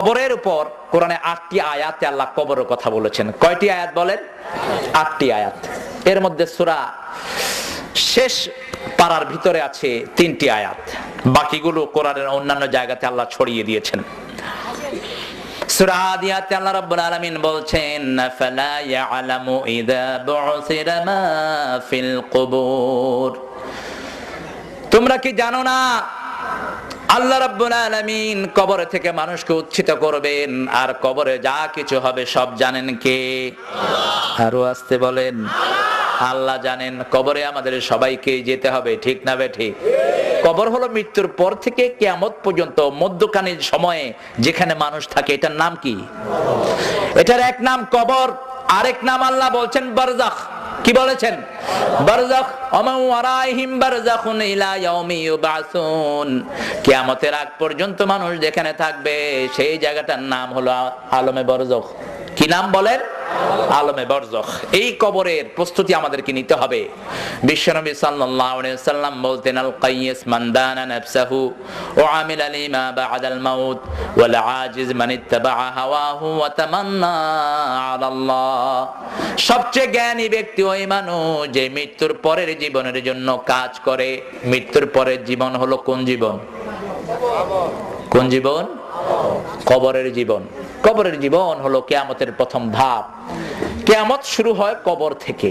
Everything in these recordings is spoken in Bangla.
কবরের উপর কোরআনে 8টি আয়াতে আল্লাহ কবরের কথা বলেছেন। কয়টি আয়াত বলেন? 8টি আয়াত। এর মধ্যে সূরা শেষ পারার ভিতরে আছে 3টি আয়াত, বাকিগুলো কোরআনের অন্যান্য জায়গাতে আল্লাহ ছড়িয়ে দিয়েছেন। সূরা আদিয়াতে আল্লাহ রাব্বুল আলামিন বলছেন, ফালা ইয়ালামু ইযা বুসিরা মা ফিল কুবুর। তোমরা কি জানো না আল্লাহ রাব্বুল আলামিন কবর থেকে মানুষকে উত্থিত করবেন, আর কবরে যা কিছু হবে সব জানেন কে? আরো আসতে বলেন, আল্লাহ জানেন। কবরে আমাদের সবাইকে যেতে হবে, ঠিক না বেঠিক? কবর হলো মৃত্যুর পর থেকে কিয়ামত পর্যন্ত মধ্যখানের সময়ে যেখানে মানুষ থাকে, এটার নাম কি? এটার এক নাম কবর, আরেক নাম আল্লাহ বলছেন বারজাখ। কি বলেছেন? বারজাখ। ওমা ওয়ারাইহিম বারজাখুন ইলা ইয়াউমি ইউবাসুন। কিয়ামতের আগ পর্যন্ত মানুষ যেখানে থাকবে সেই জায়গাটার নাম হলো আলমে বারজাখ। কি নাম বলেন? আলমে বারজাখ। এই কবরের প্রস্তুতি আমাদেরকে নিতে হবে। বিশ্বনবী সাল্লাল্লাহু আলাইহি ওয়াসাল্লাম বলতেন, আল কাইয়িস মান দানা নাফসাহু ওয়া আমিলা লিমা বা'দাল মাউত ওয়াল আজিজ মান ইত্তাবা হাওয়াহু ওয়া তামান্না আলাল্লাহ। সবচেয়ে জ্ঞানী ব্যক্তি ওই মানুষ যে মৃত্যুর পরের জীবনের জন্য কাজ করে। মৃত্যুর পরের জীবন হলো কোন জীবন? কোন জীবন? কবরের জীবন। কবরের জীবন হলো কিয়ামতের প্রথম ধাপ। কিয়ামত শুরু হয় কবর থেকে।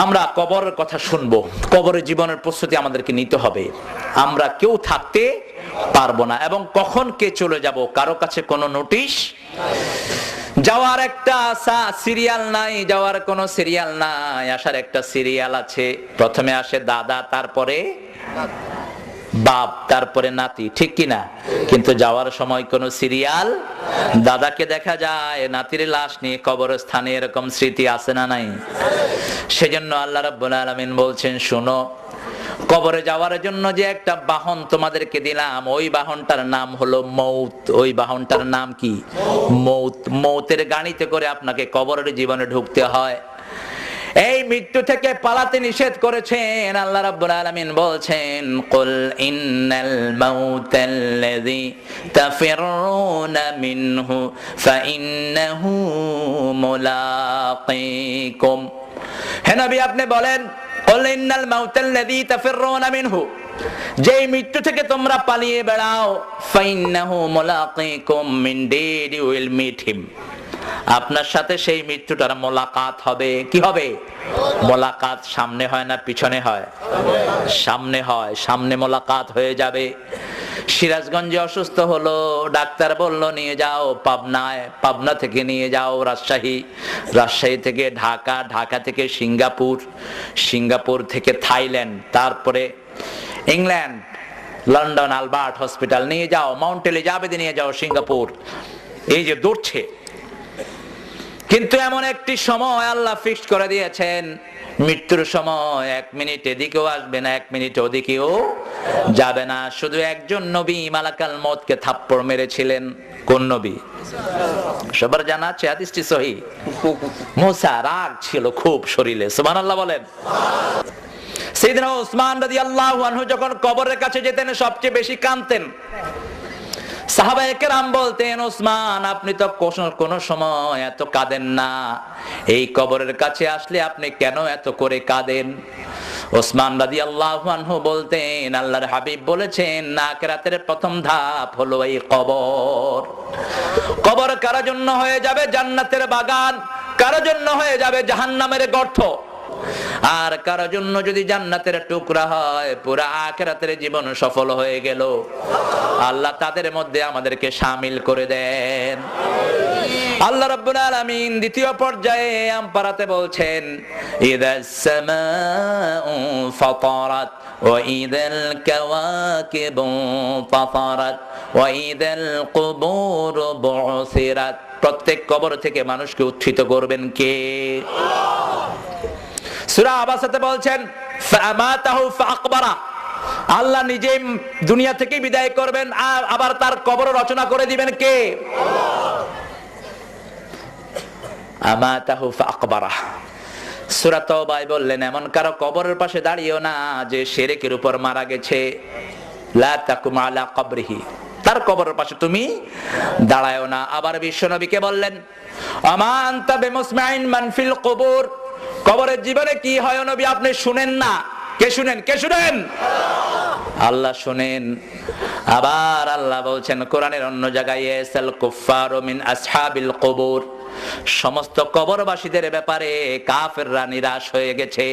আমরা কবরের কথা শুনবো, কবরের জীবনের প্রস্তুতি আমাদেরকে নিতে হবে। আমরা কেউ থাকতে পারবো না, এবং কখন কে চলে যাব কারো কাছে কোনো নোটিশ যাওয়ার একটা সিরিয়াল নাই, যাওয়ার কোনো সিরিয়াল নাই। আসার একটা সিরিয়াল আছে। প্রথমে আসে দাদা, তারপরে বাপ, তারপরে নাতি, ঠিক কিনা? কিন্তু যাওয়ার সময় কোন সিরিয়াল? দাদাকে দেখা যায় নাতির লাশ নিয়ে কবরস্থানে, এরকম স্মৃতি আছে না নাই? সেজন্য আল্লাহ রাব্বুল আলামিন বলছেন, শোনো, কবরে যাওয়ার জন্য যে একটা বাহন তোমাদেরকে দিলাম, ওই বাহনটার নাম হলো মৌত। ওই বাহনটার নাম কি? মৌত। মৌতের গাড়িতে করে আপনাকে কবরের জীবনে ঢুকতে হয়। এই মৃত্যু থেকে পালাতে নিষেধ করেছেন। আল্লাহ রাব্বুল আলামিন বলছেন, কুল ইন্নাল মাউতাল্লাযী তাফিরুনা মিনহু ফাইন্নাহু মুলাকীকুম। হে নবী, আপনি বলেন, কুল ইন্নাল মাউতাল্লাযী তাফিরুনা মিনহু, যেই মৃত্যু থেকে তোমরা পালিয়ে বেড়াও, ফাইন্নাহু মুলাকীকুম, indeed you will meet him. আপনার সাথে সেই মৃত্যুটার মোলাকাত হবে। কি হবে? মোলাকাত। সামনে হয় না পিছনে হয়? সামনে হয়। সামনে মোলাকাত হয়ে যাবে। সিরাজগঞ্জে অসুস্থ হলো, ডাক্তার বলল নিয়ে যাও পাবনায়, পাবনা থেকে নিয়ে যাও রাজশাহী, রাজশাহী থেকে ঢাকা, ঢাকা থেকে সিঙ্গাপুর, সিঙ্গাপুর থেকে থাইল্যান্ড, তারপরে ইংল্যান্ড, লন্ডন আলবার্ট হসপিটাল নিয়ে যাও, মাউন্ট এলিজাবেথে নিয়ে যাও, সিঙ্গাপুর। এই যে দৌড়ছে। কিন্তু এমন একটি সময় আল্লাহ ফিক্স করে দিয়েছেন, মৃত্যুর সময় 1 মিনিট এদিকেও আসবে না, 1 মিনিট ওদিকেও যাবে না। শুধু একজন নবী মালাকাল মউতকে থাপ্পড় মেরেছিলেন। কোন নবী? সবার জানা আছে, হাদিসটি সহিহ। মুসা রাগ ছিল খুব শরীরে, সুবহানাল্লাহ বলেন। সাইয়েদনা ওসমান রাদিয়াল্লাহু আনহু যখন কবরের কাছে যেতেন সবচেয়ে বেশি কাঁদতেন। সাহাবায়ে কেরাম বলতেন, ওসমান আপনি তো কোনো সময় এত কাঁদেন না, এই কবরের কাছে আসলে আপনি কেন এত করে কাঁদেন? ওসমান রাদিয়াল্লাহু আনহু বলতেন, আল্লাহর হাবিব বলেছেন, আখিরাতের প্রথম ধাপ হলো এই কবর। কবর কারো জন্য হয়ে যাবে জান্নাতের বাগান, কারো জন্য হয়ে যাবে জাহান্নামের গর্ত, আর কারো জন্য যদি জান্নাতের টুকরা হয়, পুরা আখিরাতের জীবন সফল হয়ে গেল। আল্লাহ তাদের মধ্যে আমাদেরকে শামিল করে দেন। আল্লাহ রাব্বুল আলামিন দ্বিতীয় পর্যায়ে আমপারাতে বলছেন, ইযাস সামাউ ফাতারাত ওয়া ইযাল কাওয়াকিবু তাফারাত ওয়া ইযাল কুবুর বুসিরাত। প্রত্যেক কবর থেকে মানুষকে উত্থিত করবেন কে? সূরা আবাসাতে বলছেন, ফামাতাহু ফাআকবারা, আল্লাহ নিজেই দুনিয়া থেকে বিদায় করবেন, আবার তার কবর রচনা করে দিবেন কে? আমাতাহু ফাআকবারা। সূরা তাওবায় বললেন, এমন কারো কবরের পাশে দাঁড়িও না যে শিরকের উপর মারা গেছে। লা তাকুম আলা কবরিহি, তার কবরের পাশে তুমি দাঁড়ায়ও না। আবার বিশ্বনবীকে বললেন, আমা আনতা বিমুসমাইন মান ফিল কুবুর, কবরের জীবনে কি হয় নবী আপনি শুনেন না? কে শুনেন? কে শুনেন? আল্লাহ শুনেন। আবার আল্লাহ বলছেন কোরআনের অন্য জায়গায়, ইয়াসাল কুফফারু মিন আসহাবিল কুবুর, সমস্ত কবরবাসীদের ব্যাপারে কাফেররা নিরাশ হয়ে গেছে।